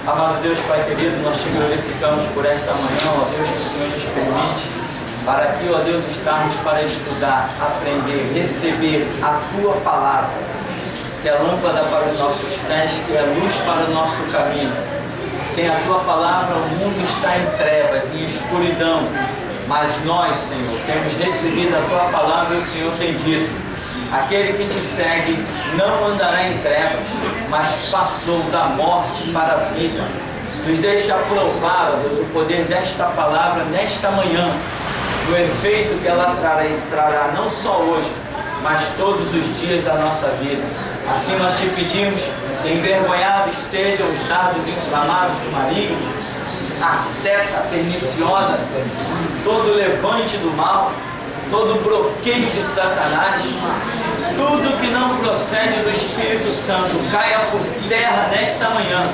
Amado Deus, Pai querido, nós te glorificamos por esta manhã, ó Deus, que o Senhor nos permite, para aqui, ó Deus, estarmos para estudar, aprender, receber a Tua Palavra, que é lâmpada para os nossos pés, que é luz para o nosso caminho. Sem a Tua Palavra, o mundo está em trevas, em escuridão, mas nós, Senhor, temos recebido a Tua Palavra e o Senhor tem dito: aquele que te segue não andará em trevas, mas passou da morte para a vida. Nos deixa provar, ó Deus, o poder desta palavra nesta manhã, do efeito que ela trará não só hoje, mas todos os dias da nossa vida. Assim nós te pedimos que envergonhados sejam os dardos inflamados do maligno, a seta perniciosa, todo levante do mal, todo bloqueio de Satanás, tudo que não procede do Espírito Santo caia por terra nesta manhã,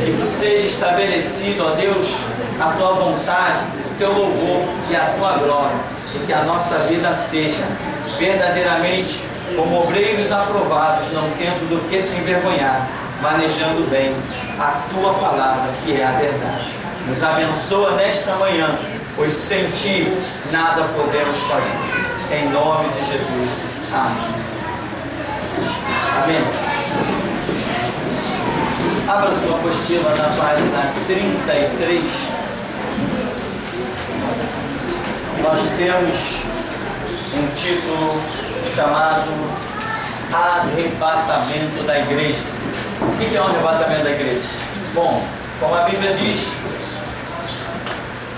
e que seja estabelecido, ó Deus, a Tua vontade, o Teu louvor e a Tua glória, e que a nossa vida seja verdadeiramente como obreiros aprovados, não tendo do que se envergonhar, manejando bem a Tua palavra, que é a verdade. Nos abençoa nesta manhã, pois sem Ti nada podemos fazer. Em nome de Jesus. Amém. Amém. Abra sua apostila na página 33. Nós temos um título chamado Arrebatamento da Igreja. O que é o arrebatamento da igreja? Bom, como a Bíblia diz,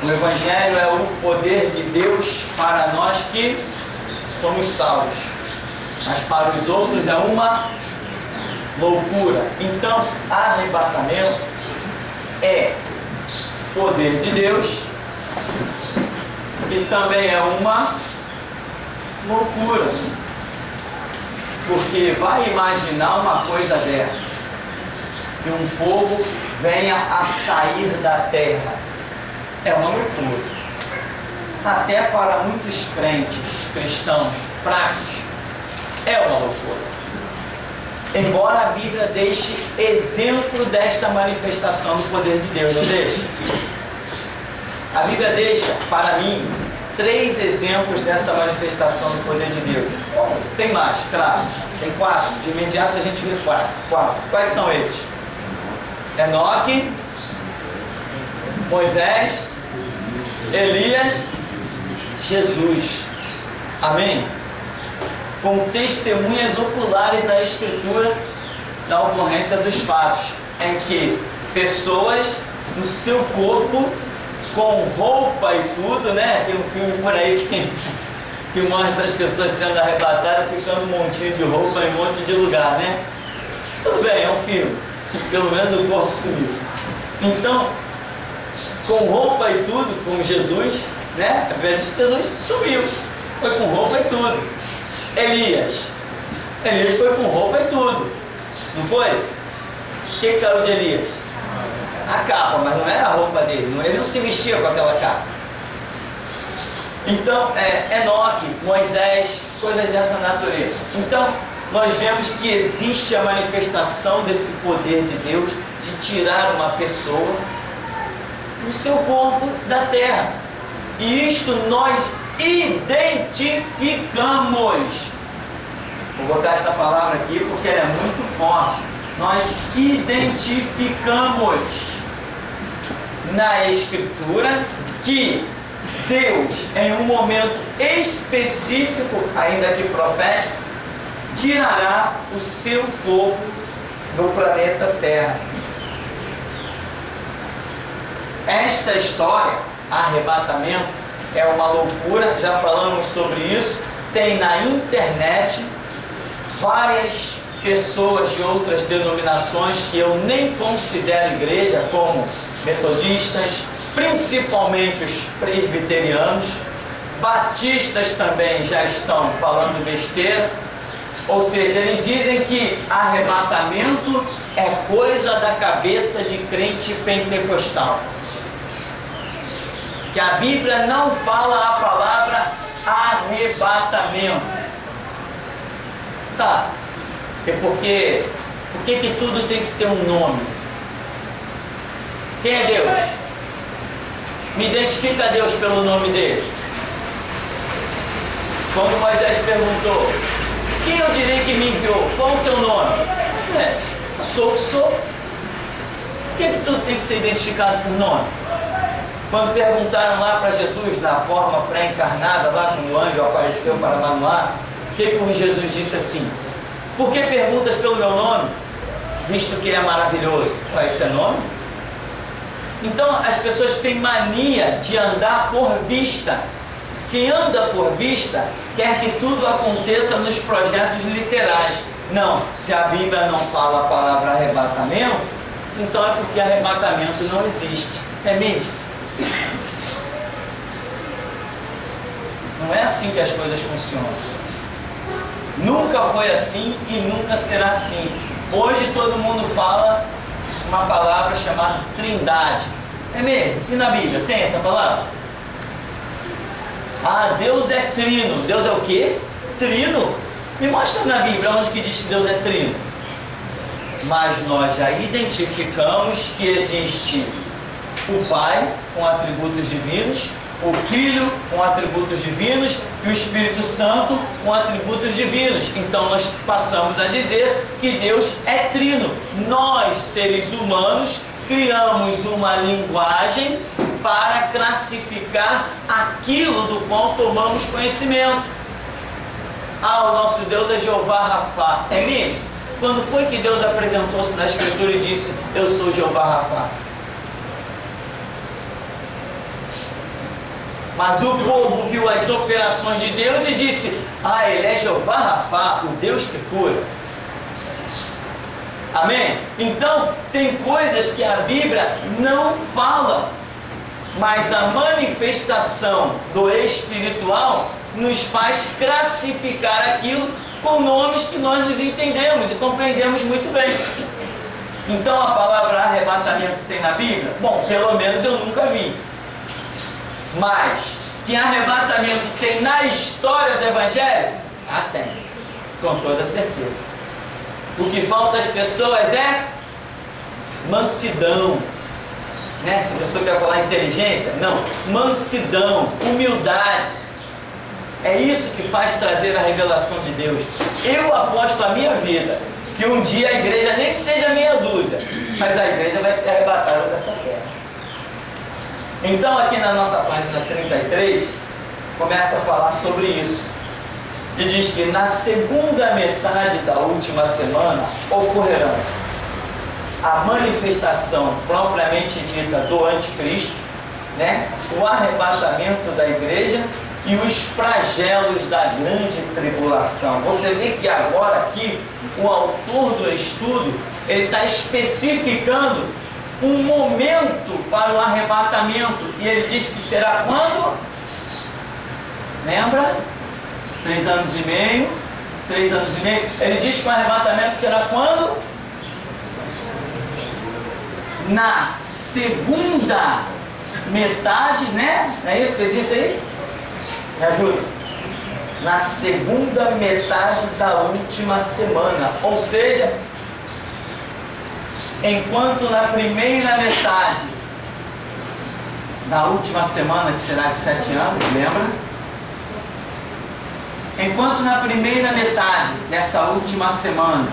o Evangelho é o poder de Deus para nós que somos salvos, mas para os outros é uma loucura. Então, arrebatamento é poder de Deus e também é uma loucura, porque vai imaginar uma coisa dessa, que um povo venha a sair da terra. É uma loucura. Até para muitos crentes, cristãos fracos, é uma loucura. Embora a Bíblia deixe exemplo desta manifestação do poder de Deus, não deixa? A Bíblia deixa, para mim, 3 exemplos dessa manifestação do poder de Deus. Bom, tem mais, claro. Tem 4. De imediato a gente vê 4. Quais são eles? Enoque, Moisés, Elias, Jesus. Amém? Com testemunhas oculares da Escritura da ocorrência dos fatos, em que pessoas no seu corpo, com roupa e tudo, né? Tem um filme por aí que mostra as pessoas sendo arrebatadas, ficando um montinho de roupa em um monte de lugar, né? Tudo bem, é um filme. Pelo menos o corpo sumiu. Então, com roupa e tudo, com Jesus, né? A Bíblia diz que Jesus sumiu. Foi com roupa e tudo. Elias foi com roupa e tudo. Não foi? O que caiu de Elias? A capa, mas não era a roupa dele. Ele não se vestia com aquela capa. Então, Enoque, Moisés, coisas dessa natureza. Então, nós vemos que existe a manifestação desse poder de Deus de tirar uma pessoa do seu corpo da terra. E isto nós identificamos. Vou botar essa palavra aqui porque ela é muito forte. Nós identificamos na Escritura que Deus, em um momento específico, ainda que profético, tirará o seu povo do planeta Terra. Esta história, arrebatamento, é uma loucura, já falamos sobre isso. Tem na internet várias pessoas de outras denominações que eu nem considero igreja, como metodistas, principalmente os presbiterianos, batistas também já estão falando besteira. Ou seja, eles dizem que arrebatamento é coisa da cabeça de crente pentecostal, que a Bíblia não fala a palavra arrebatamento. Tá, é porque por que tudo tem que ter um nome? Quem é Deus? Me identifica a Deus pelo nome dele. Quando Moisés perguntou, quem eu direi que me enviou? Qual o teu nome? Moisés, eu sou o que sou. Por que tudo tem que ser identificado por nome? Quando perguntaram lá para Jesus, na forma pré-encarnada, lá quando o anjo apareceu para Manoá, o que Jesus disse assim? Por que perguntas pelo meu nome? Visto que ele é maravilhoso. Esse é nome? Então as pessoas têm mania de andar por vista. Quem anda por vista quer que tudo aconteça nos projetos literais. Não, se a Bíblia não fala a palavra arrebatamento, então é porque arrebatamento não existe. É mesmo? Não é assim que as coisas funcionam. Nunca foi assim e nunca será assim. Hoje todo mundo fala uma palavra chamada Trindade. É mesmo? E na Bíblia tem essa palavra? Ah, Deus é trino. Deus é o quê? Trino? Me mostra na Bíblia onde que diz que Deus é trino. Mas nós já identificamos que existe o Pai com atributos divinos, o Filho com atributos divinos e o Espírito Santo com atributos divinos. Então nós passamos a dizer que Deus é trino. Nós, seres humanos, criamos uma linguagem para classificar aquilo do qual tomamos conhecimento. Ah, o nosso Deus é Jeová Rafá. É mesmo? Quando foi que Deus apresentou-se na Escritura e disse, eu sou Jeová Rafá? Mas o povo viu as operações de Deus e disse, ah, ele é Jeová Rafá, o Deus que cura. Amém? Então, tem coisas que a Bíblia não fala, mas a manifestação do espiritual nos faz classificar aquilo com nomes que nós nos entendemos e compreendemos muito bem. Então, a palavra arrebatamento tem na Bíblia? Bom, pelo menos eu nunca vi. Mas, que arrebatamento tem na história do Evangelho? Ah, tem. Com toda certeza. O que falta às pessoas é mansidão. Né? Se a pessoa quer falar inteligência, não. Mansidão, humildade. É isso que faz trazer a revelação de Deus. Eu aposto a minha vida que um dia a igreja, nem que seja meia dúzia, mas a igreja vai ser arrebatada dessa terra. Então aqui na nossa página 33, começa a falar sobre isso. E diz que na segunda metade da última semana ocorrerão a manifestação propriamente dita do anticristo, né? O arrebatamento da igreja e os flagelos da grande tribulação. Você vê que agora aqui o autor do estudo ele está especificando um momento para o arrebatamento, e ele diz que será quando? Lembra? 3 anos e meio. Ele diz que o arrebatamento será quando? Na segunda metade, né? Não é isso que ele disse aí? Me ajuda. Na segunda metade da última semana, ou seja, enquanto na primeira metade da última semana, que será de 7 anos, lembra? Enquanto na primeira metade dessa última semana,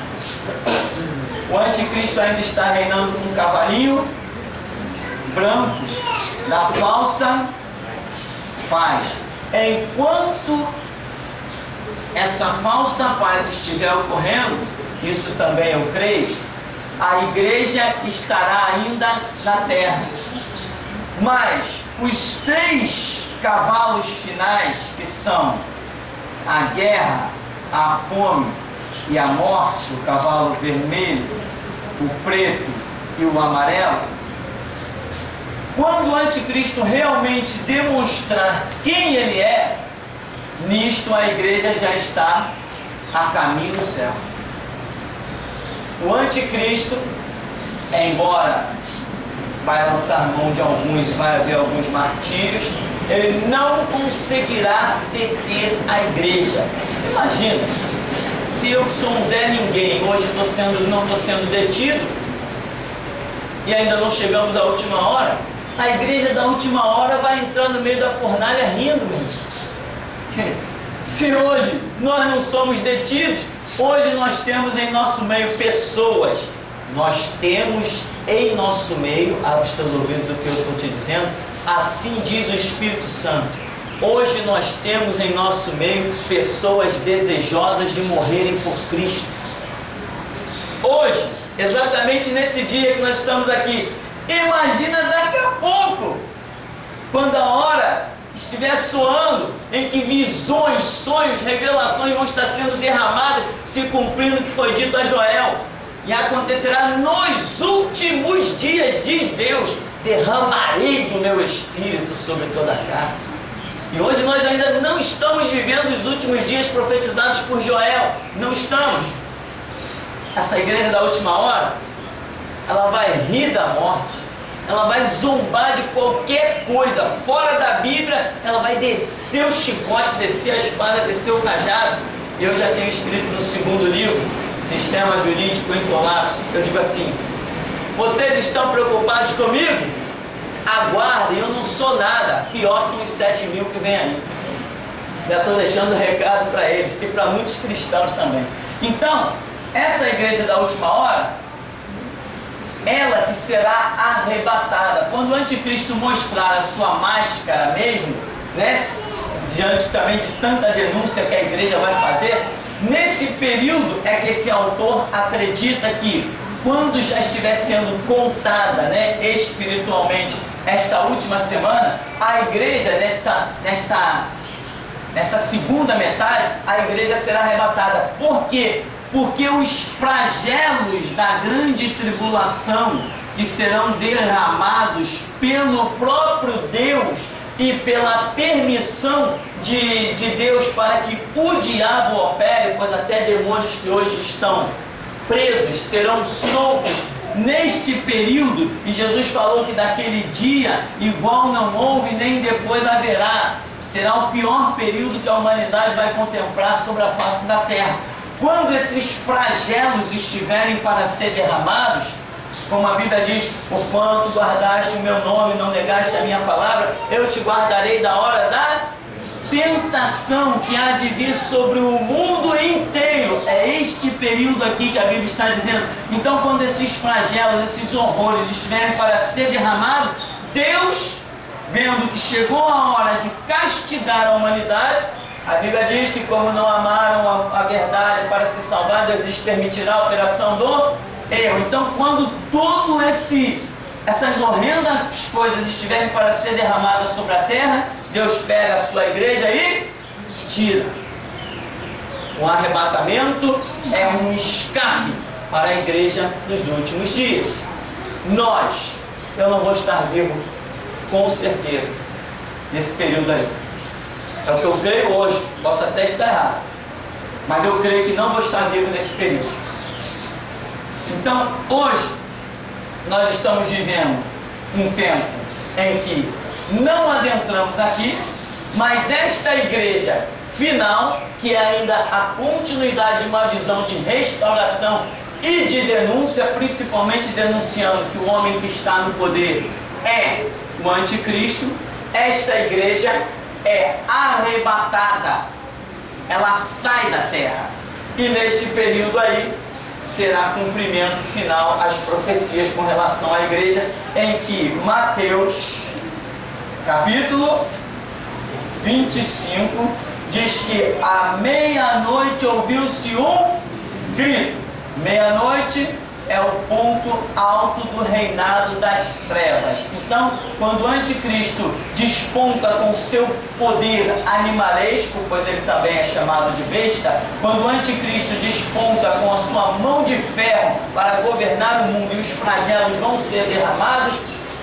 o anticristo ainda está reinando com um cavalinho branco da falsa paz. Enquanto essa falsa paz estiver ocorrendo, isso também eu creio, a igreja estará ainda na terra. Mas os 3 cavalos finais, que são a guerra, a fome e a morte, o cavalo vermelho, o preto e o amarelo, quando o anticristo realmente demonstrar quem ele é, nisto a igreja já está a caminho do céu. O anticristo, embora vai lançar mão de alguns e vai haver alguns martírios, ele não conseguirá deter a igreja. Imagina, se eu que sou um Zé Ninguém, hoje não estou sendo detido, e ainda não chegamos à última hora, a igreja da última hora vai entrar no meio da fornalha rindo, meu irmão. Se hoje nós não somos detidos, hoje nós temos em nosso meio pessoas. Nós temos em nosso meio, abre os teus ouvidos do que eu estou te dizendo, assim diz o Espírito Santo. Hoje nós temos em nosso meio pessoas desejosas de morrerem por Cristo. Hoje, exatamente nesse dia que nós estamos aqui, imagina daqui a pouco, quando a hora estiver soando, em que visões, sonhos, revelações vão estar sendo derramadas, se cumprindo o que foi dito a Joel. E acontecerá nos últimos dias, diz Deus, derramarei do meu Espírito sobre toda a carne. E hoje nós ainda não estamos vivendo os últimos dias profetizados por Joel. Não estamos. Essa igreja da última hora, ela vai rir da morte, ela vai zombar de qualquer coisa. Fora da Bíblia, ela vai descer o chicote, descer a espada, descer o cajado. Eu já tenho escrito no segundo livro, Sistema Jurídico em Colapso, eu digo assim: vocês estão preocupados comigo? Aguardem, eu não sou nada. Pior são os 7.000 que vem aí. Já estou deixando recado para eles e para muitos cristãos também. Então, essa igreja da última hora, ela que será arrebatada. Quando o anticristo mostrar a sua máscara mesmo, né, diante também de tanta denúncia que a igreja vai fazer, nesse período é que esse autor acredita que, quando já estiver sendo contada, né, espiritualmente, esta última semana, a igreja nesta segunda metade, a igreja será arrebatada. Por quê? Porque os flagelos da grande tribulação, que serão derramados pelo próprio Deus e pela permissão de Deus para que o diabo opere, pois até demônios que hoje estão presos serão soltos neste período, e Jesus falou que daquele dia igual não houve nem depois haverá. Será o pior período que a humanidade vai contemplar sobre a face da terra. Quando esses flagelos estiverem para ser derramados, como a Bíblia diz: porquanto guardaste o meu nome, não negaste a minha palavra, eu te guardarei da hora da tentação que há de vir sobre o mundo inteiro. É este período aqui que a Bíblia está dizendo. Então, quando esses flagelos, esses horrores estiverem para ser derramados, Deus, vendo que chegou a hora de castigar a humanidade, a Bíblia diz que, como não amaram a verdade para se salvar, Deus lhes permitirá a operação do erro. Então, quando essas horrendas coisas estiverem para ser derramadas sobre a terra, Deus pega a sua igreja e tira. O arrebatamento é um escape para a igreja dos últimos dias. Eu não vou estar vivo, com certeza, nesse período aí. É o que eu creio hoje, posso até estar errado, mas eu creio que não vou estar vivo nesse período. Então, hoje, nós estamos vivendo um tempo em que não adentramos aqui, mas esta igreja final, que é ainda a continuidade de uma visão de restauração e de denúncia, principalmente denunciando que o homem que está no poder é o anticristo, esta igreja é arrebatada, ela sai da terra, e neste período aí terá cumprimento final as profecias com relação à igreja, em que Mateus capítulo 25 diz que à meia-noite ouviu-se um grito. Meia-noite é o ponto alto do reinado das trevas. Então, quando o anticristo desponta com seu poder animalesco, pois ele também é chamado de besta, quando o anticristo desponta com a sua mão de ferro para governar o mundo e os flagelos vão ser derramados,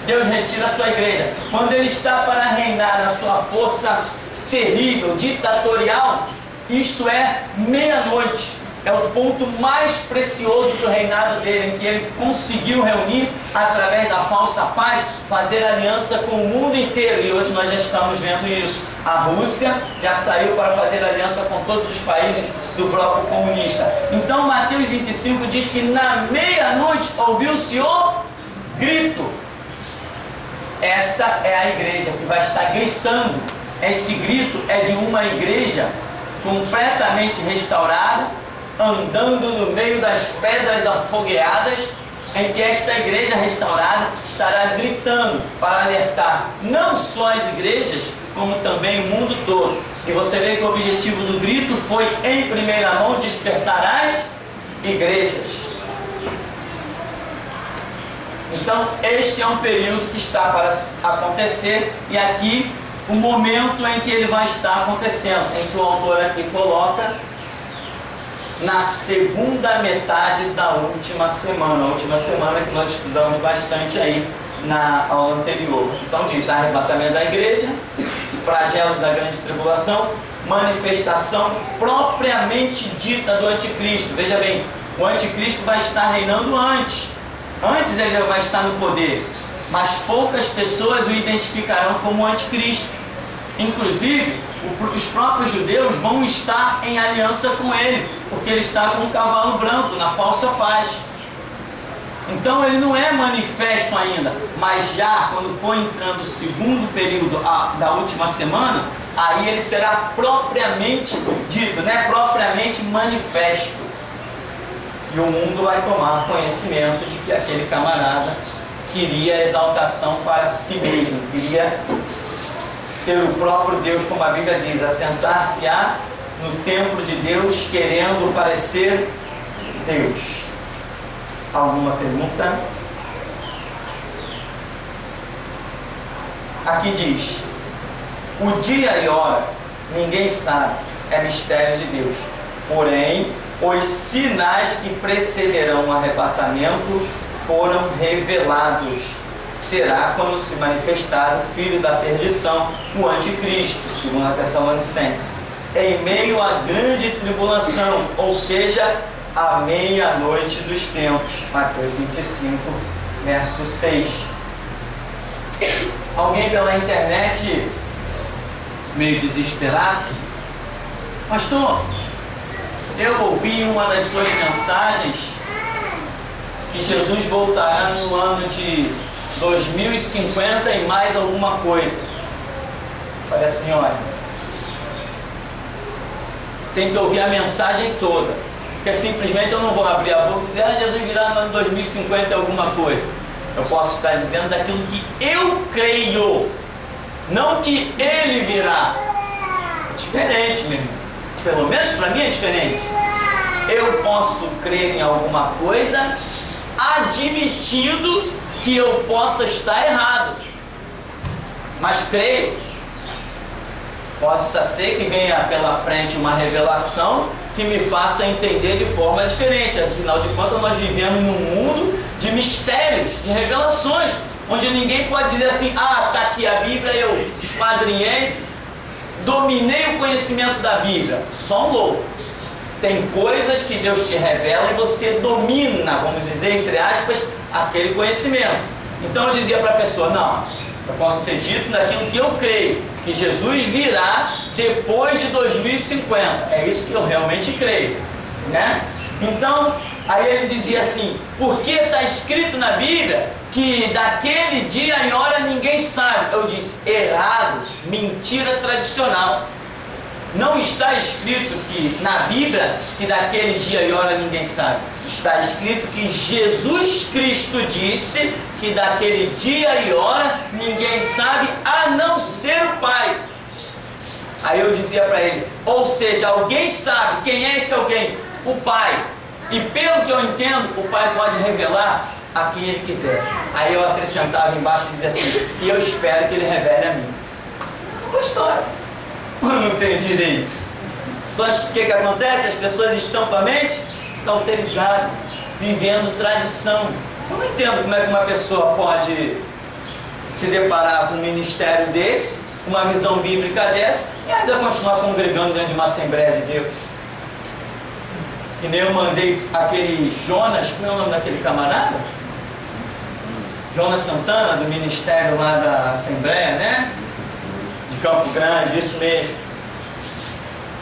Deus retira a sua igreja. Quando ele está para reinar na sua força terrível, ditatorial, isto é, meia-noite. É o ponto mais precioso do reinado dele, em que ele conseguiu reunir, através da falsa paz, fazer aliança com o mundo inteiro. E hoje nós já estamos vendo isso. A Rússia já saiu para fazer aliança com todos os países do bloco comunista. Então Mateus 25 diz que na meia-noite ouviu-se o grito. Esta é a igreja que vai estar gritando. Esse grito é de uma igreja completamente restaurada, andando no meio das pedras afogueadas, em que esta igreja restaurada estará gritando para alertar não só as igrejas, como também o mundo todo. E você vê que o objetivo do grito foi, em primeira mão, despertar as igrejas. Então, este é um período que está para acontecer, e aqui o momento em que ele vai estar acontecendo, em que o autor aqui coloca na segunda metade da última semana, a última semana que nós estudamos bastante aí na aula anterior. Então diz: arrebatamento da igreja, flagelos da grande tribulação, manifestação propriamente dita do anticristo. Veja bem, o anticristo vai estar reinando antes ele vai estar no poder, mas poucas pessoas o identificarão como anticristo. Inclusive, os próprios judeus vão estar em aliança com ele, porque ele está com um cavalo branco, na falsa paz. Então ele não é manifesto ainda, mas já quando for entrando o segundo período da última semana, aí ele será propriamente dito, né? Propriamente manifesto. E o mundo vai tomar conhecimento de que aquele camarada queria exaltação para si mesmo, queria ser o próprio Deus, como a Bíblia diz, assentar-se-á no templo de Deus, querendo parecer Deus. Alguma pergunta? Aqui diz: o dia e hora ninguém sabe, é mistério de Deus. Porém, os sinais que precederão o arrebatamento foram revelados. Será quando se manifestar o filho da perdição, o anticristo, segundo a Tessalonicenses, em meio à grande tribulação, ou seja, à meia-noite dos tempos. Mateus 25, verso 6. Alguém pela internet, meio desesperado: pastor, eu ouvi em uma das suas mensagens que Jesus voltará no ano de 2050 e mais alguma coisa. Falei assim: olha, tem que ouvir a mensagem toda, porque simplesmente eu não vou abrir a boca e dizer: Jesus virá no ano 2050 e alguma coisa. Eu posso estar dizendo daquilo que eu creio, não que ele virá. É diferente, meu irmão. Pelo menos para mim é diferente. Eu posso crer em alguma coisa admitindo que eu possa estar errado, mas creio. Possa ser que venha pela frente uma revelação que me faça entender de forma diferente. Afinal de contas, nós vivemos num mundo de mistérios, de revelações, onde ninguém pode dizer assim: ah, está aqui a Bíblia, eu esquadrinhei, dominei o conhecimento da Bíblia. Só um louco. Tem coisas que Deus te revela e você domina, vamos dizer, entre aspas, aquele conhecimento. Então eu dizia para a pessoa: não, eu posso ter dito daquilo que eu creio, que Jesus virá depois de 2050. É isso que eu realmente creio, né? Então, aí ele dizia assim: porque está escrito na Bíblia que daquele dia e hora ninguém sabe. Eu disse: errado, mentira tradicional. Não está escrito que na Bíblia que daquele dia e hora ninguém sabe. Está escrito que Jesus Cristo disse que daquele dia e hora ninguém sabe, a não ser o Pai. Aí eu dizia para ele: ou seja, alguém sabe. Quem é esse alguém? O Pai. E pelo que eu entendo, o Pai pode revelar a quem Ele quiser. Aí eu acrescentava embaixo e dizia assim: e eu espero que Ele revele a mim. Boa história. Eu não tenho direito. Só que o que acontece? As pessoas estão com a mente cauterizada, vivendo tradição. Eu não entendo como é que uma pessoa pode se deparar com um ministério desse, uma visão bíblica dessa, e ainda continuar congregando dentro de uma Assembleia de Deus. Que nem eu mandei aquele Jonas, como é o nome daquele camarada? Jonas Santana, do ministério lá da Assembleia, né? De Campo Grande, isso mesmo.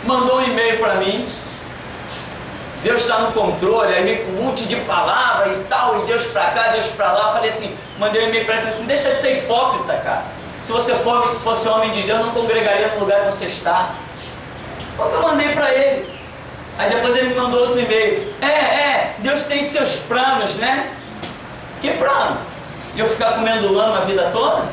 Mandou um e-mail para mim. Deus está no controle, aí vem com um monte de palavra e tal, e Deus para cá, Deus para lá. Eu falei assim, mandei um e-mail para ele, falei assim, deixa de ser hipócrita, cara. Se você fosse homem de Deus, não congregaria no lugar que você está. Foi o que eu mandei para ele. Aí depois ele me mandou outro e-mail. Deus tem seus planos, né? Que plano? Eu ficar comendo lama a vida toda?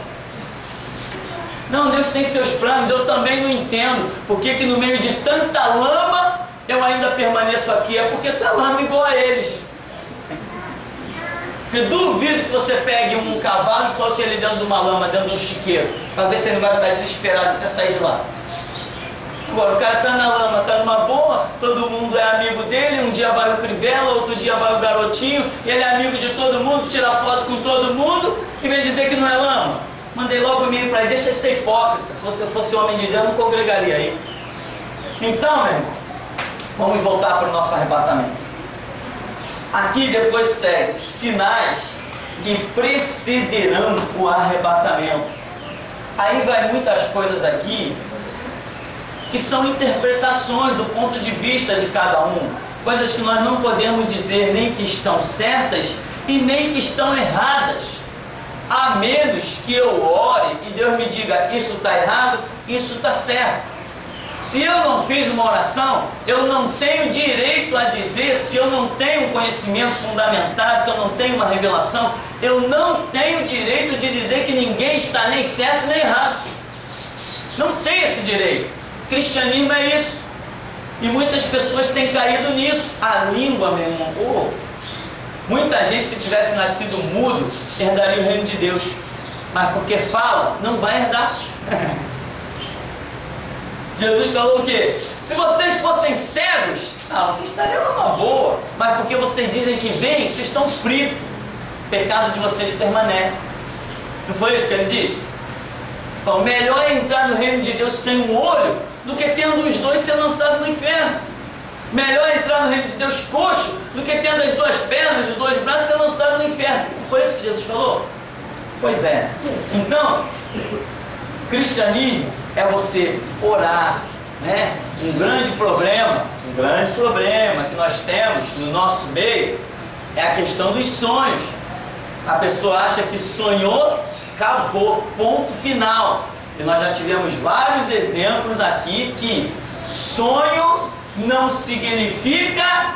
Não, Deus tem seus planos, eu também não entendo. Por que no meio de tanta lama eu ainda permaneço aqui? É porque tu é lama igual a eles. Eu duvido que você pegue um cavalo e solte ele dentro de uma lama, dentro de um chiqueiro, para ver se ele não vai ficar desesperado até sair de lá. Agora, o cara está na lama, está numa boa, todo mundo é amigo dele, um dia vai o Crivella, outro dia vai o Garotinho, e ele é amigo de todo mundo, tira foto com todo mundo, e vem dizer que não é lama. Mandei logo um e-mail para ele, deixa de ser hipócrita, se você fosse homem de Deus, não congregaria aí. Então, meu irmão, vamos voltar para o nosso arrebatamento. Aqui depois segue, sinais que precederão o arrebatamento. Aí vai muitas coisas aqui, que são interpretações do ponto de vista de cada um, coisas que nós não podemos dizer nem que estão certas e nem que estão erradas, a menos que eu ore e Deus me diga, isso está errado, isso está certo. Se eu não fiz uma oração, eu não tenho direito a dizer, se eu não tenho um conhecimento fundamentado, se eu não tenho uma revelação, eu não tenho direito de dizer que ninguém está nem certo nem errado. Não tem esse direito. Cristianismo é isso. E muitas pessoas têm caído nisso. A língua, meu irmão, muita gente, se tivesse nascido mudo, herdaria o reino de Deus. Mas porque fala, não vai herdar. Jesus falou o quê? Se vocês fossem cegos, vocês estariam numa boa. Mas porque vocês dizem que vêm, vocês estão fritos. O pecado de vocês permanece. Não foi isso que ele disse? Então, melhor é entrar no reino de Deus sem um olho do que tendo os dois ser lançado no inferno. Melhor é entrar no reino de Deus coxo do que tendo as duas pernas, os dois braços ser lançado no inferno. Não foi isso que Jesus falou? Pois é. Então, cristianismo é você orar, né? Um grande problema que nós temos no nosso meio é a questão dos sonhos. A pessoa acha que sonhou, acabou, ponto final. E nós já tivemos vários exemplos aqui que sonho não significa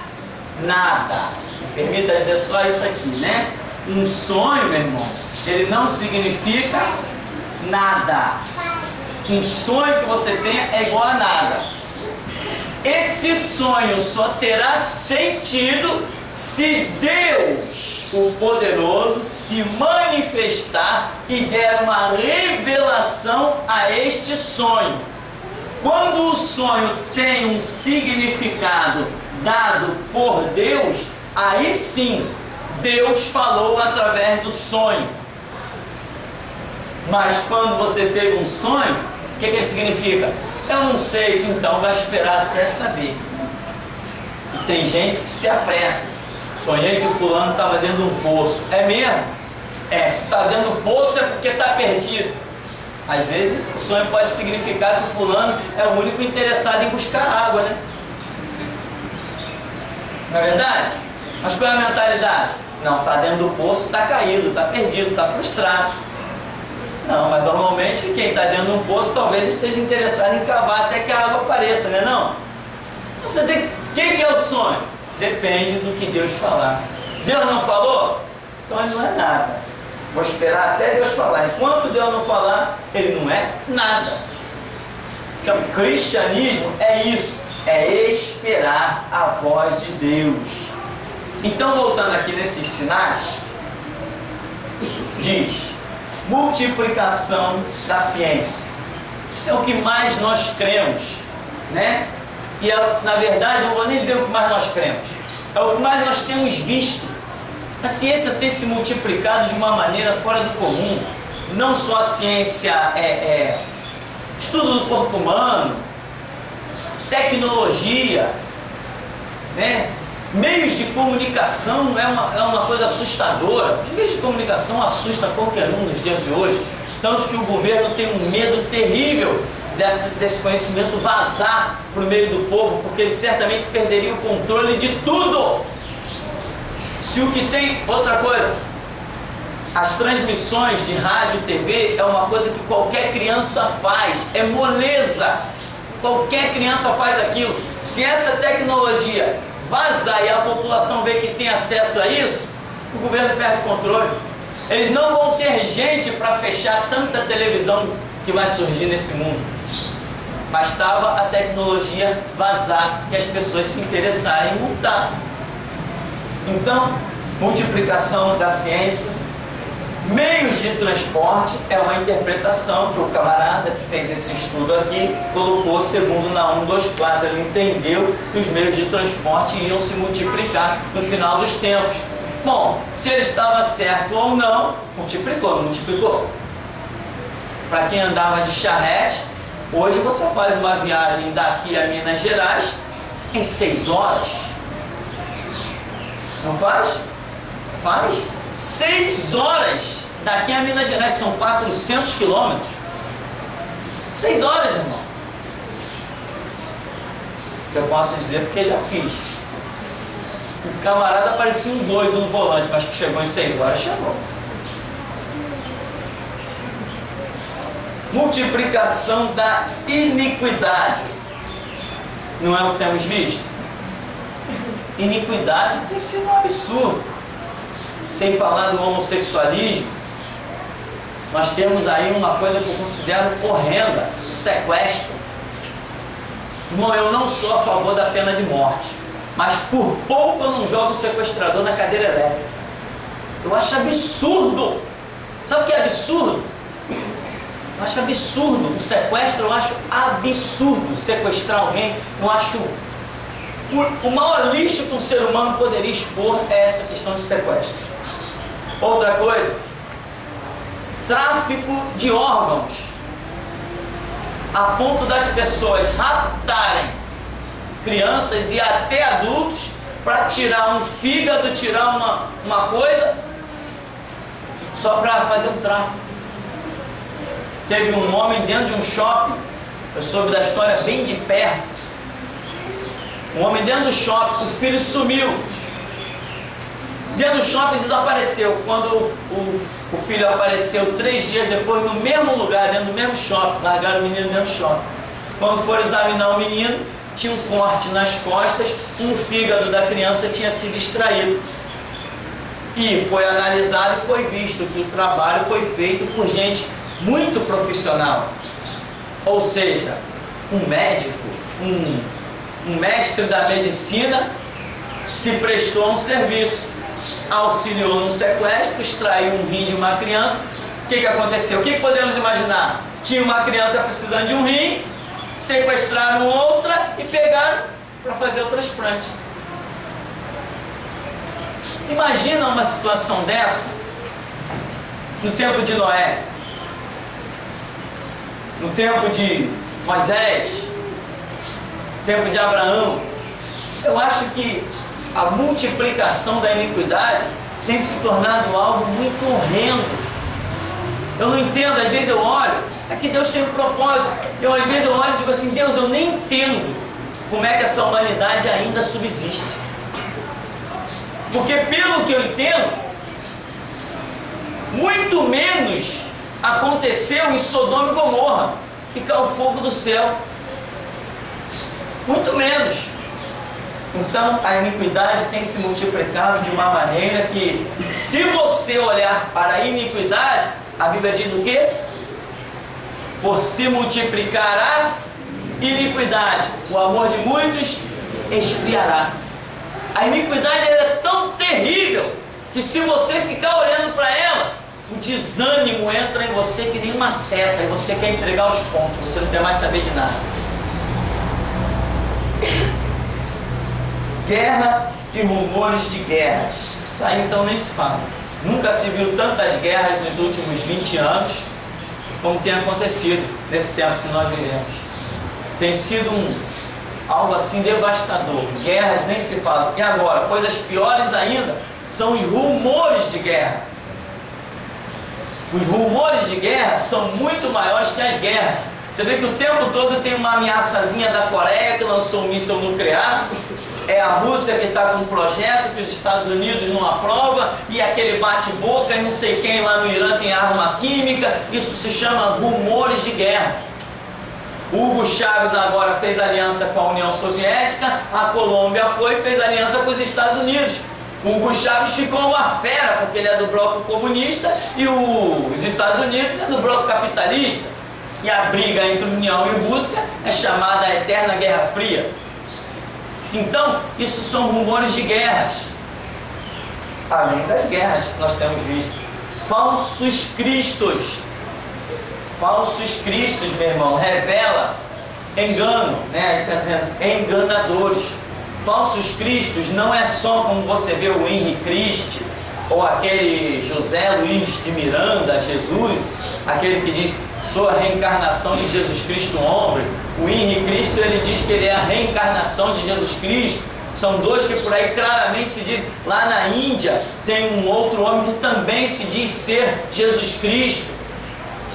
nada. Me permita dizer só isso aqui, né? Um sonho, meu irmão, ele não significa nada. Um sonho que você tenha é igual a nada. Esse sonho só terá sentido se Deus, o poderoso, se manifestar e der uma revelação a este sonho. Quando o sonho tem um significado dado por Deus, aí sim Deus falou através do sonho. Mas quando você teve um sonho, o que ele significa? Eu não sei, então vai esperar até saber. E tem gente que se apressa. Sonhei que o fulano estava dentro de um poço. É mesmo? Se está dentro do poço é porque está perdido. Às vezes o sonho pode significar que o fulano é o único interessado em buscar água, né? Não é verdade? Mas qual é a mentalidade? Não, está dentro do poço, está caído, está perdido, está frustrado. Não, mas normalmente quem está dentro de um poço talvez esteja interessado em cavar até que a água apareça, né? Não? Você tem que... Quem que é o sonho? Depende do que Deus falar. Deus não falou? Então ele não é nada. Vou esperar até Deus falar. Enquanto Deus não falar, ele não é nada. Então, cristianismo é isso. É esperar a voz de Deus. Então, voltando aqui nesses sinais, diz: multiplicação da ciência. Isso é o que mais nós cremos, né? E na verdade, eu não vou nem dizer o que mais nós cremos, é o que mais nós temos visto. A ciência tem se multiplicado de uma maneira fora do comum. Não só a ciência estudo do corpo humano, tecnologia, né? Meios de comunicação é uma coisa assustadora. Os meios de comunicação assustam qualquer um nos dias de hoje. Tanto que o governo tem um medo terrível desse conhecimento vazar para o meio do povo, porque ele certamente perderia o controle de tudo. Se o que tem, outra coisa, as transmissões de rádio e TV é uma coisa que qualquer criança faz, é moleza. Qualquer criança faz aquilo. Se essa tecnologia vazar e a população ver que tem acesso a isso, o governo perde o controle. Eles não vão ter gente para fechar tanta televisão que vai surgir nesse mundo. Bastava a tecnologia vazar e as pessoas se interessarem em montar. Então, multiplicação da ciência, meios de transporte é uma interpretação que o camarada que fez esse estudo aqui colocou segundo na 124. Ele entendeu que os meios de transporte iam se multiplicar no final dos tempos. Bom, se ele estava certo ou não, multiplicou, não multiplicou? Para quem andava de charrete, hoje você faz uma viagem daqui a Minas Gerais em 6 horas. Não faz? Faz? 6 horas daqui a Minas Gerais, são 400 quilômetros. 6 horas, irmão. Eu posso dizer porque já fiz. O camarada parecia um doido no volante, mas que chegou em 6 horas, chegou. Multiplicação da iniquidade. Não é o que temos visto? Iniquidade tem sido um absurdo. Sem falar do homossexualismo, nós temos aí uma coisa que eu considero horrenda, o sequestro. Irmão, eu não sou a favor da pena de morte, mas por pouco eu não jogo o sequestrador na cadeira elétrica. Eu acho absurdo. Sabe o que é absurdo? Eu acho absurdo. O sequestro eu acho absurdo. Sequestrar alguém, eu acho... O maior lixo que um ser humano poderia expor é essa questão de sequestro. Outra coisa, tráfico de órgãos, a ponto das pessoas raptarem crianças e até adultos para tirar um fígado, tirar uma coisa, só para fazer um tráfico. Teve um homem dentro de um shopping, eu soube da história bem de perto. Um homem dentro do shopping, o filho sumiu. Dentro do shopping desapareceu. Quando o filho apareceu 3 dias depois no mesmo lugar, dentro do mesmo shopping, largaram o menino dentro do shopping. Quando foram examinar o menino, tinha um corte nas costas, um fígado da criança tinha sido extraído. E foi analisado e foi visto que o trabalho foi feito por gente muito profissional. Ou seja, um médico, um mestre da medicina se prestou a um serviço, auxiliou num sequestro, extraiu um rim de uma criança. O que aconteceu? O que podemos imaginar? Tinha uma criança precisando de um rim, sequestraram outra e pegaram para fazer o transplante. Imagina uma situação dessa no tempo de Noé, no tempo de Moisés, no tempo de Abraão. Eu acho que a multiplicação da iniquidade tem se tornado algo muito horrendo. Eu não entendo, às vezes eu olho, é que Deus tem um propósito. Às vezes eu olho e digo assim, Deus, eu nem entendo como é que essa humanidade ainda subsiste. Porque pelo que eu entendo, muito menos aconteceu em Sodoma e Gomorra e caiu fogo do céu. Muito menos. Então a iniquidade tem se multiplicado de uma maneira que, se você olhar para a iniquidade, a Bíblia diz o quê? Por se multiplicar a iniquidade, o amor de muitos esfriará. A iniquidade é tão terrível que, se você ficar olhando para ela, o desânimo entra em você que nem uma seta, e você quer entregar os pontos, você não quer mais saber de nada. Guerra e rumores de guerras. Isso aí então nem se fala. Nunca se viu tantas guerras nos últimos 20 anos como tem acontecido nesse tempo que nós vivemos. Tem sido algo assim devastador. Guerras nem se fala. E agora, coisas piores ainda são os rumores de guerra. Os rumores de guerra são muito maiores que as guerras. Você vê que o tempo todo tem uma ameaçazinha da Coreia que lançou um míssil nuclear. É a Rússia que está com um projeto que os Estados Unidos não aprova, e aquele bate-boca e não sei quem lá no Irã tem arma química. Isso se chama rumores de guerra. Hugo Chávez agora fez aliança com a União Soviética, a Colômbia fez aliança com os Estados Unidos. Hugo Chávez ficou uma fera, porque ele é do bloco comunista e os Estados Unidos é do bloco capitalista. E a briga entre União e Rússia é chamada a Eterna Guerra Fria. Então, isso são rumores de guerras. Além das guerras que nós temos visto. Falsos cristos. Falsos cristos, meu irmão, revela engano, né? Aí está dizendo enganadores. Falsos cristos não é só como você vê o Henri Cristo, ou aquele José Luiz de Miranda, Jesus, aquele que diz, sou a reencarnação de Jesus Cristo homem. O Henri Cristo, ele diz que ele é a reencarnação de Jesus Cristo. São dois que por aí claramente se diz. Lá na Índia tem um outro homem que também se diz ser Jesus Cristo,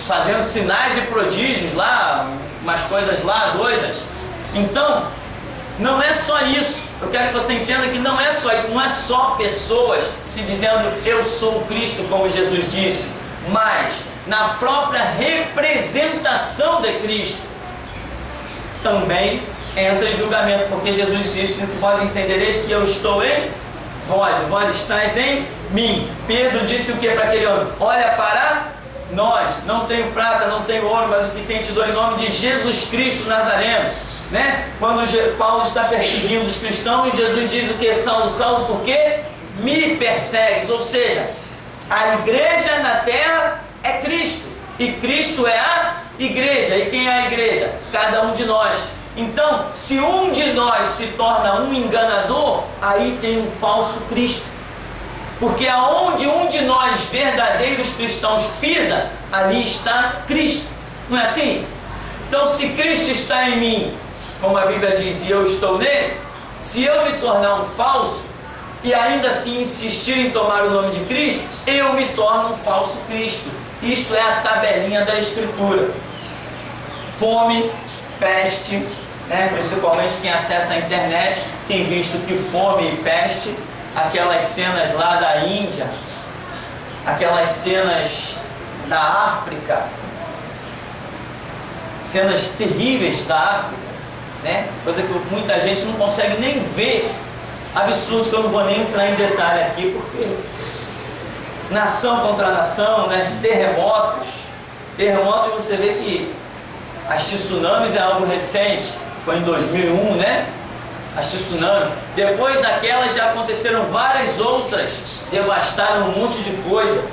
fazendo sinais e prodígios lá, umas coisas lá doidas. Então, não é só isso. Eu quero que você entenda que não é só isso. Não é só pessoas se dizendo eu sou o Cristo, como Jesus disse, mas na própria representação de Cristo também entra em julgamento, porque Jesus disse, vós entendereis que eu estou em vós estáis em mim. Pedro disse o que para aquele homem? Olha para nós, não tenho prata, não tenho ouro, mas o que tenho te dou em nome de Jesus Cristo Nazareno. Né? Quando Paulo está perseguindo os cristãos, Jesus diz o que? Saulo, Saulo, por que me persegues? Ou seja, a igreja na terra é Cristo, e Cristo é a igreja. E quem é a igreja? Cada um de nós. Então, se um de nós se torna um enganador, aí tem um falso Cristo. Porque aonde um de nós, verdadeiros cristãos, pisa, ali está Cristo. Não é assim? Então, se Cristo está em mim, como a Bíblia diz, e eu estou nele, se eu me tornar um falso, e ainda assim insistir em tomar o nome de Cristo, eu me torno um falso Cristo. Isto é a tabelinha da Escritura. Fome, peste, né? Principalmente quem acessa a internet tem visto que fome e peste, aquelas cenas lá da Índia, aquelas cenas da África, cenas terríveis da África, né? Coisa que muita gente não consegue nem ver, absurdos que eu não vou nem entrar em detalhe aqui, porque nação contra nação, né? Terremotos você vê que as tsunamis é algo recente, foi em 2001, né? As tsunamis, depois daquelas já aconteceram várias outras, devastaram um monte de coisa.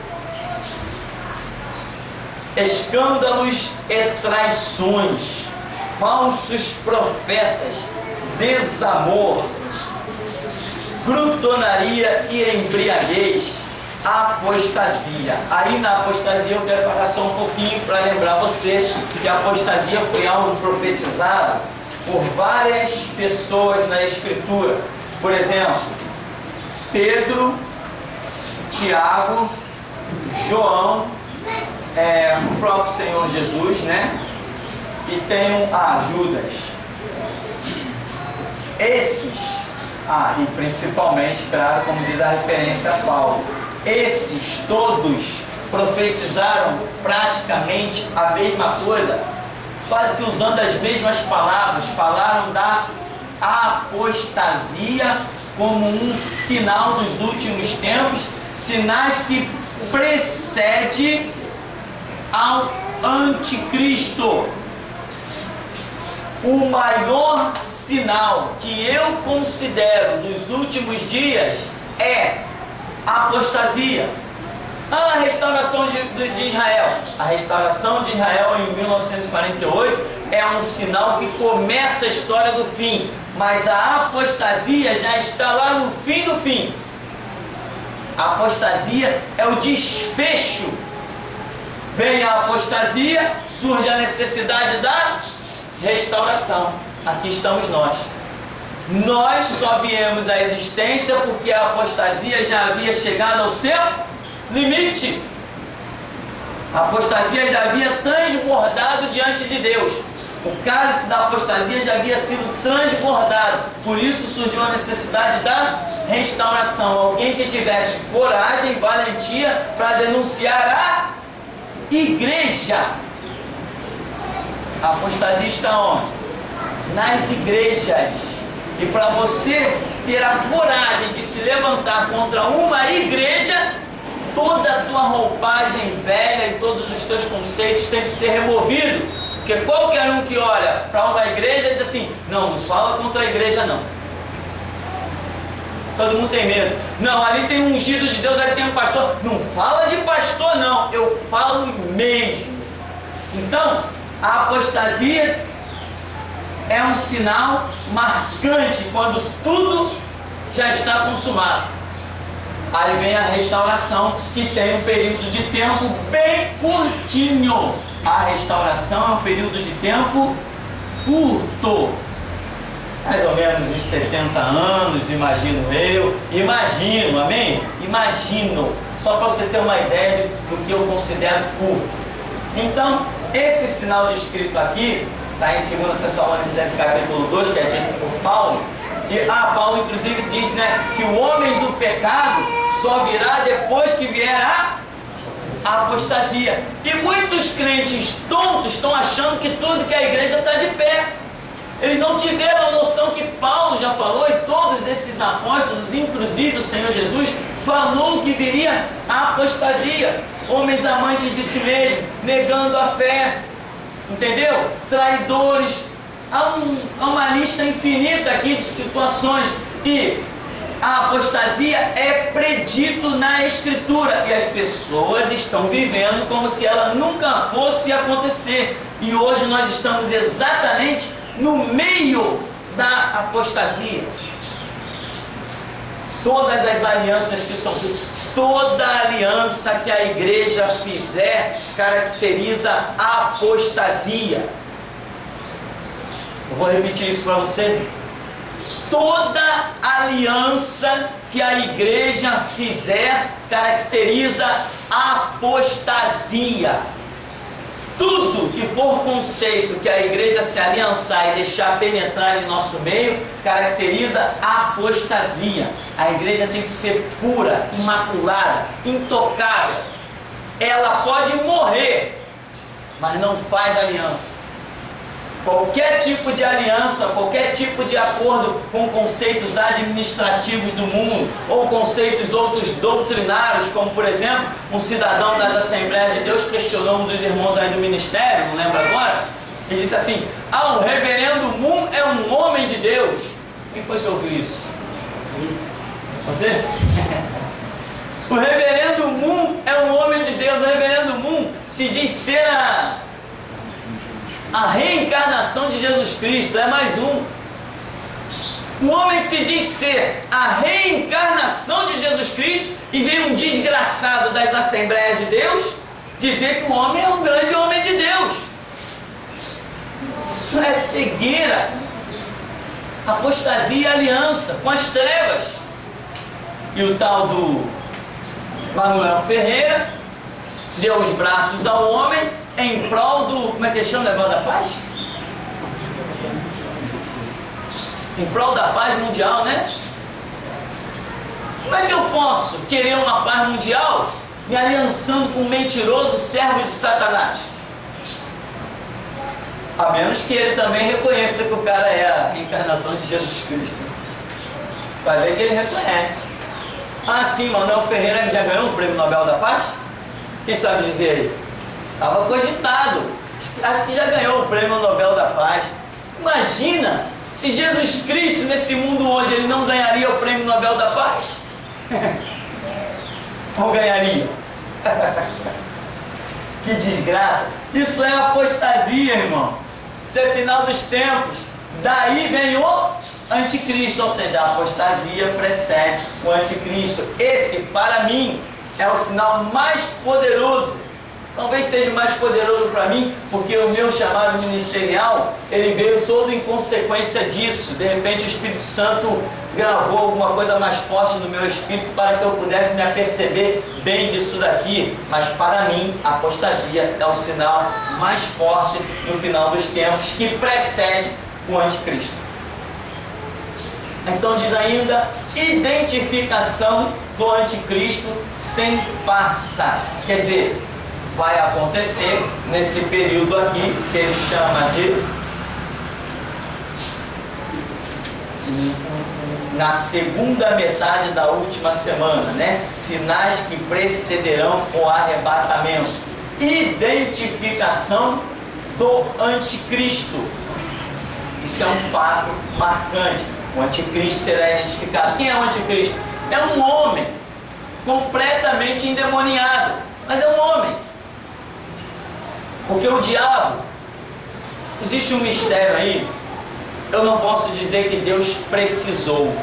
Escândalos e traições, falsos profetas, desamor, glutonaria e embriaguez, apostasia. Aí na apostasia eu quero parar só um pouquinho para lembrar você que a apostasia foi algo profetizado por várias pessoas na Escritura. Por exemplo, Pedro, Tiago, João, o próprio Senhor Jesus, né? E tem Judas. Esses, e principalmente, claro, como diz a referência a Paulo, esses todos profetizaram praticamente a mesma coisa, quase que usando as mesmas palavras. Falaram da apostasia como um sinal dos últimos tempos, sinais que precede ao anticristo. O maior sinal que eu considero dos últimos dias é a apostasia. A restauração de Israel. A restauração de Israel em 1948 é um sinal que começa a história do fim, mas a apostasia já está lá no fim do fim. A apostasia é o desfecho. Vem a apostasia, surge a necessidade da restauração. Aqui estamos nós. Nós só viemos à existência porque a apostasia já havia chegado ao seu limite. A apostasia já havia transbordado diante de Deus. O cálice da apostasia já havia sido transbordado. Por isso surgiu a necessidade da restauração. Alguém que tivesse coragem e valentia para denunciar a igreja. A apostasia está onde? Nas igrejas. E para você ter a coragem de se levantar contra uma igreja, toda a tua roupagem velha e todos os teus conceitos têm que ser removidos. Porque qualquer um que olha para uma igreja diz assim: não fala contra a igreja não. Todo mundo tem medo. Não, ali tem um ungido de Deus, ali tem um pastor. Não fala de pastor não, eu falo mesmo. Então, a apostasia é um sinal marcante quando tudo já está consumado. Aí vem a restauração, que tem um período de tempo bem curtinho. A restauração é um período de tempo curto, mais ou menos uns 70 anos, imagino eu. Imagino, amém? Imagino, só para você ter uma ideia do que eu considero curto. Então, esse sinal descrito aqui está em 2 Tessalonicenses capítulo 2, que é dito por Paulo. E Paulo inclusive diz, né, que o homem do pecado só virá depois que vier a apostasia. E muitos crentes tontos estão achando que tudo que a igreja está de pé. Eles não tiveram a noção que Paulo já falou, e todos esses apóstolos, inclusive o Senhor Jesus, falou que viria a apostasia. Homens amantes de si mesmo, negando a fé, entendeu? Traidores. Há uma lista infinita aqui de situações. E a apostasia é predito na Escritura, e as pessoas estão vivendo como se ela nunca fosse acontecer. E hoje nós estamos exatamente no meio da apostasia. Todas as alianças que são, toda aliança que a igreja fizer caracteriza a apostasia. Eu vou repetir isso para você. Toda aliança que a igreja fizer caracteriza a apostasia. Tudo que for conceito que a igreja se aliançar e deixar penetrar em nosso meio caracteriza a apostasia. A igreja tem que ser pura, imaculada, intocável. Ela pode morrer, mas não faz aliança. Qualquer tipo de aliança, qualquer tipo de acordo com conceitos administrativos do mundo, ou conceitos outros doutrinários, como por exemplo, um cidadão das Assembleias de Deus questionou um dos irmãos aí do ministério, não lembro agora, e disse assim: o reverendo Moon é um homem de Deus. Quem foi que ouviu isso? Você? O reverendo Moon é um homem de Deus. O reverendo Moon se diz ser a reencarnação de Jesus Cristo, é mais um. Um homem se diz ser a reencarnação de Jesus Cristo, e vem um desgraçado das Assembleias de Deus dizer que o homem é um grande homem de Deus. Isso é cegueira, apostasia e aliança com as trevas. E o tal do Manuel Ferreira deu os braços ao homem em prol do, como é que chama o negócio da paz? Em prol da paz mundial, né? Como é que eu posso querer uma paz mundial me aliançando com um mentiroso servo de Satanás? A menos que ele também reconheça que o cara é a reencarnação de Jesus Cristo. Vai ver que ele reconhece. Sim, Manuel Ferreira já ganhou o Prêmio Nobel da Paz? Quem sabe dizer aí? Estava cogitado. Acho que já ganhou o Prêmio Nobel da Paz. Imagina, se Jesus Cristo nesse mundo hoje, ele não ganharia o Prêmio Nobel da Paz? Ou ganharia? Que desgraça. Isso é apostasia, irmão. Isso é final dos tempos. Daí vem o anticristo, ou seja, a apostasia precede o anticristo. Esse, para mim, é o sinal mais poderoso. Talvez seja mais poderoso para mim, porque o meu chamado ministerial, ele veio todo em consequência disso. De repente o Espírito Santo gravou alguma coisa mais forte no meu espírito para que eu pudesse me aperceber bem disso daqui. Mas para mim, a apostasia é o sinal mais forte no final dos tempos que precede o anticristo. Então diz ainda, identificação do anticristo sem farsa. Quer dizer, vai acontecer nesse período aqui, que ele chama de na segunda metade da última semana, né? Sinais que precederão o arrebatamento. Identificação do anticristo. Isso é um fato marcante. O anticristo será identificado. Quem é o anticristo? É um homem completamente endemoniado, mas é um homem. Porque o diabo, existe um mistério aí. Eu não posso dizer que Deus precisou.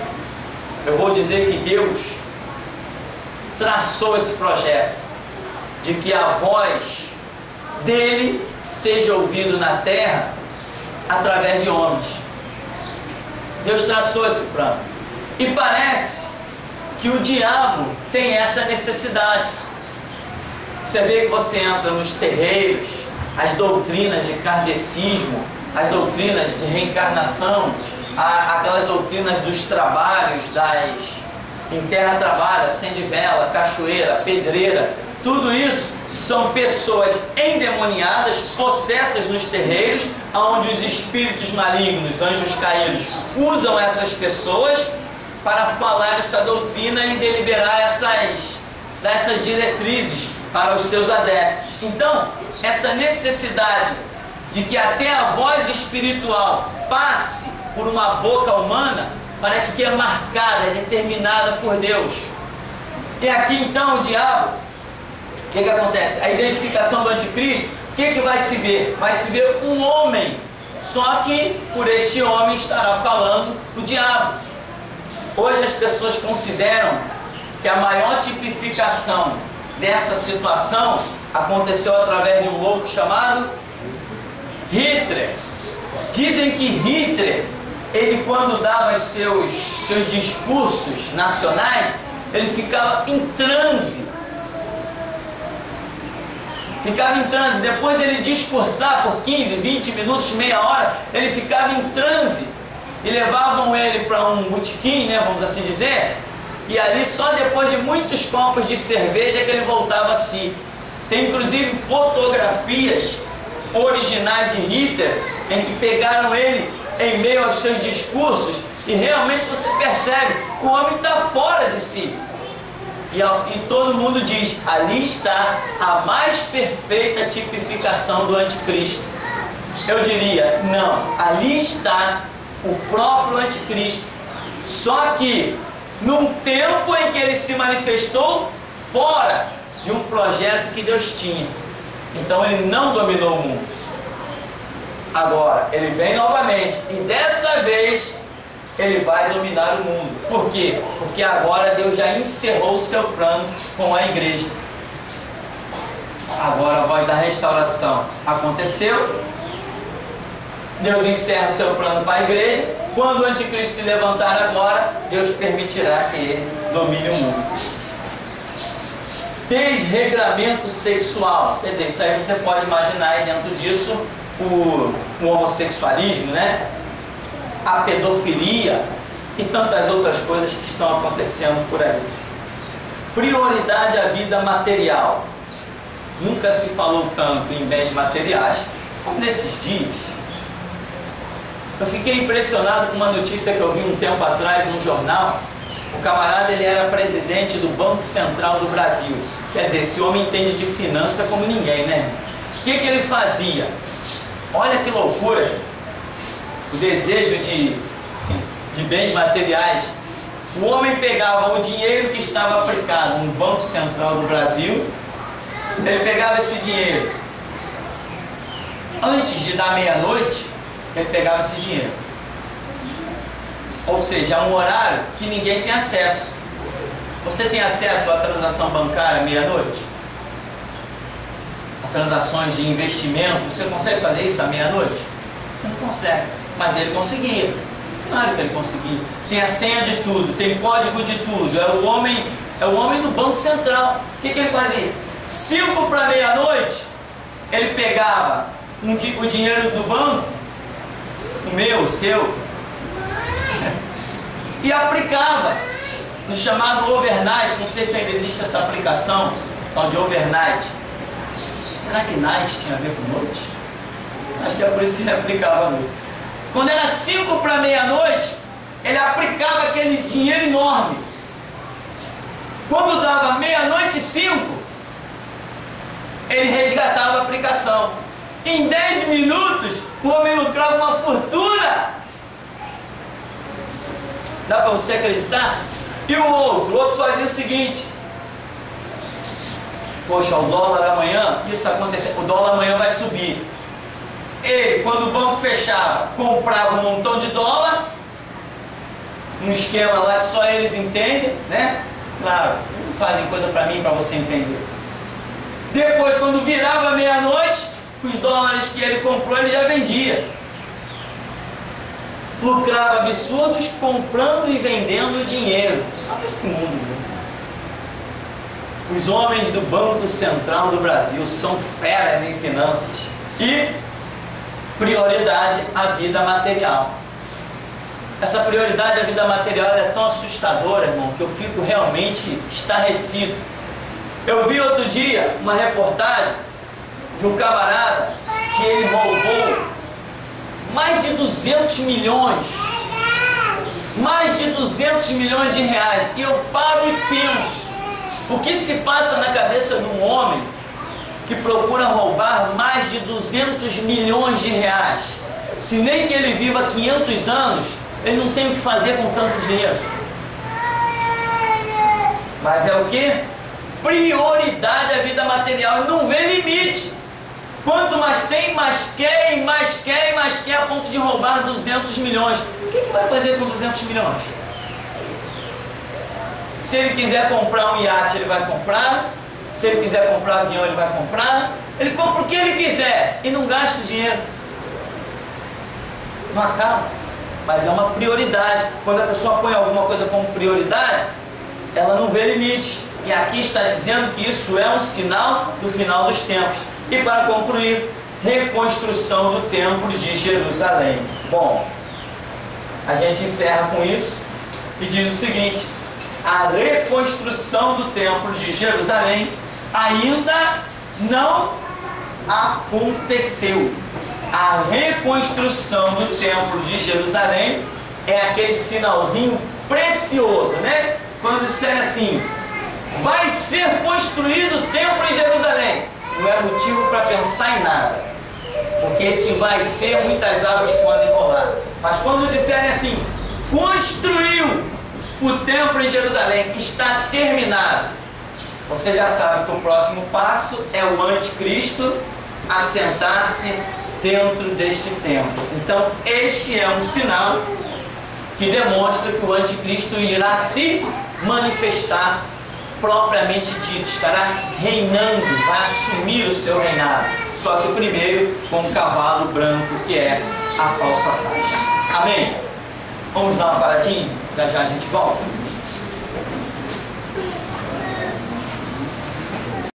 Eu vou dizer que Deus traçou esse projeto de que a voz dele seja ouvida na terra através de homens. Deus traçou esse plano. E parece que o diabo tem essa necessidade. Você vê que você entra nos terreiros, as doutrinas de kardecismo, as doutrinas de reencarnação, aquelas doutrinas dos trabalhos, em terra trabalho, acende vela, cachoeira, pedreira, tudo isso são pessoas endemoniadas, possessas nos terreiros, onde os espíritos malignos, anjos caídos, usam essas pessoas para falar essa doutrina e deliberar essas diretrizes para os seus adeptos. Então, essa necessidade de que até a voz espiritual passe por uma boca humana, parece que é marcada, é determinada por Deus. E aqui então o diabo, o que acontece? A identificação do anticristo, o que vai se ver? Vai se ver um homem, só que por este homem estará falando o diabo. Hoje as pessoas consideram que a maior tipificação dessa situação aconteceu através de um louco chamado Hitler. Dizem que Hitler, ele quando dava os seus discursos nacionais, ele ficava em transe. Depois dele discursar por 15, 20 minutos, meia hora, ele ficava em transe. E levavam ele para um botequim, né, vamos assim dizer, e ali só depois de muitos copos de cerveja que ele voltava a si. Tem inclusive fotografias originais de Hitler, em que pegaram ele em meio aos seus discursos, e realmente você percebe que o homem está fora de si. E todo mundo diz, ali está a mais perfeita tipificação do anticristo. Eu diria, não, ali está o próprio anticristo, só que num tempo em que ele se manifestou fora de um projeto que Deus tinha. Então ele não dominou o mundo. Agora ele vem novamente e dessa vez ele vai dominar o mundo. Por quê? Porque agora Deus já encerrou o seu plano com a igreja. Agora a voz da restauração aconteceu. Deus encerra o seu plano para a igreja. Quando o anticristo se levantar agora, Deus permitirá que ele domine o mundo. Desregramento sexual. Quer dizer, isso aí você pode imaginar aí dentro disso o homossexualismo, né? A pedofilia e tantas outras coisas que estão acontecendo por aí. Prioridade à vida material. Nunca se falou tanto em bens materiais como nesses dias. Eu fiquei impressionado com uma notícia que eu vi um tempo atrás num jornal. O camarada, ele era presidente do Banco Central do Brasil. Quer dizer, esse homem entende de finança como ninguém, né? O que ele fazia? Olha que loucura! O desejo de bens materiais. O homem pegava o dinheiro que estava aplicado no Banco Central do Brasil, ele pegava esse dinheiro. Antes de dar meia-noite, ele pegava esse dinheiro. Ou seja, é um horário que ninguém tem acesso. Você tem acesso à transação bancária meia-noite? A transações de investimento, você consegue fazer isso à meia-noite? Você não consegue, mas ele conseguia. Claro que ele conseguia. Tem a senha de tudo, tem código de tudo. É o homem do Banco Central. O que ele fazia? 5 para meia-noite, ele pegava o dinheiro do banco, o meu, o seu, e aplicava no chamado overnight. Não sei se ainda existe essa aplicação, tal de overnight. Será que night tinha a ver com noite? Acho que é por isso que ele aplicava a noite. Quando era 5 para meia-noite, ele aplicava aquele dinheiro enorme. Quando dava meia-noite e 5, ele resgatava a aplicação. Em 10 minutos, o homem lucrava uma fortuna. Dá para você acreditar? E o outro fazia o seguinte: poxa, o dólar amanhã, isso aconteceu, o dólar amanhã vai subir. Ele, quando o banco fechava, comprava um montão de dólar, um esquema lá que só eles entendem, né? Claro, não fazem coisa para mim, para você entender. Depois, quando virava meia-noite, os dólares que ele comprou, ele já vendia. Lucrava absurdos comprando e vendendo dinheiro. Só nesse mundo, né? Os homens do Banco Central do Brasil são feras em finanças. E prioridade à vida material. Essa prioridade à vida material é tão assustadora, irmão, que eu fico realmente estarrecido. Eu vi outro dia uma reportagem de um camarada que ele roubou mais de 200 milhões. Mais de 200 milhões de reais. E eu paro e penso, o que se passa na cabeça de um homem que procura roubar mais de 200 milhões de reais? Se nem que ele viva 500 anos, ele não tem o que fazer com tanto dinheiro. Mas é o que? Prioridade à vida material. E não vê limite. Quanto mais tem, mais quer, e mais quer, e mais quer, a ponto de roubar 200 milhões. O que vai fazer com 200 milhões? Se ele quiser comprar um iate, ele vai comprar. Se ele quiser comprar avião, ele vai comprar. Ele compra o que ele quiser e não gasta o dinheiro. Não acaba. Mas é uma prioridade. Quando a pessoa põe alguma coisa como prioridade, ela não vê limite. E aqui está dizendo que isso é um sinal do final dos tempos. E para concluir, reconstrução do templo de Jerusalém. Bom, a gente encerra com isso e diz o seguinte: a reconstrução do templo de Jerusalém ainda não aconteceu. A reconstrução do templo de Jerusalém é aquele sinalzinho precioso, né? Quando disser assim, vai ser construído o templo em Jerusalém, não é motivo para pensar em nada, porque se vai ser, muitas águas podem rolar. Mas quando disserem assim, construiu o templo em Jerusalém, está terminado, você já sabe que o próximo passo é o anticristo assentar-se dentro deste templo. Então este é um sinal que demonstra que o anticristo irá se manifestar propriamente dito, estará reinando, vai assumir o seu reinado, só que primeiro com um cavalo branco, que é a falsa paz. Amém? Vamos dar uma paradinha? Já já a gente volta.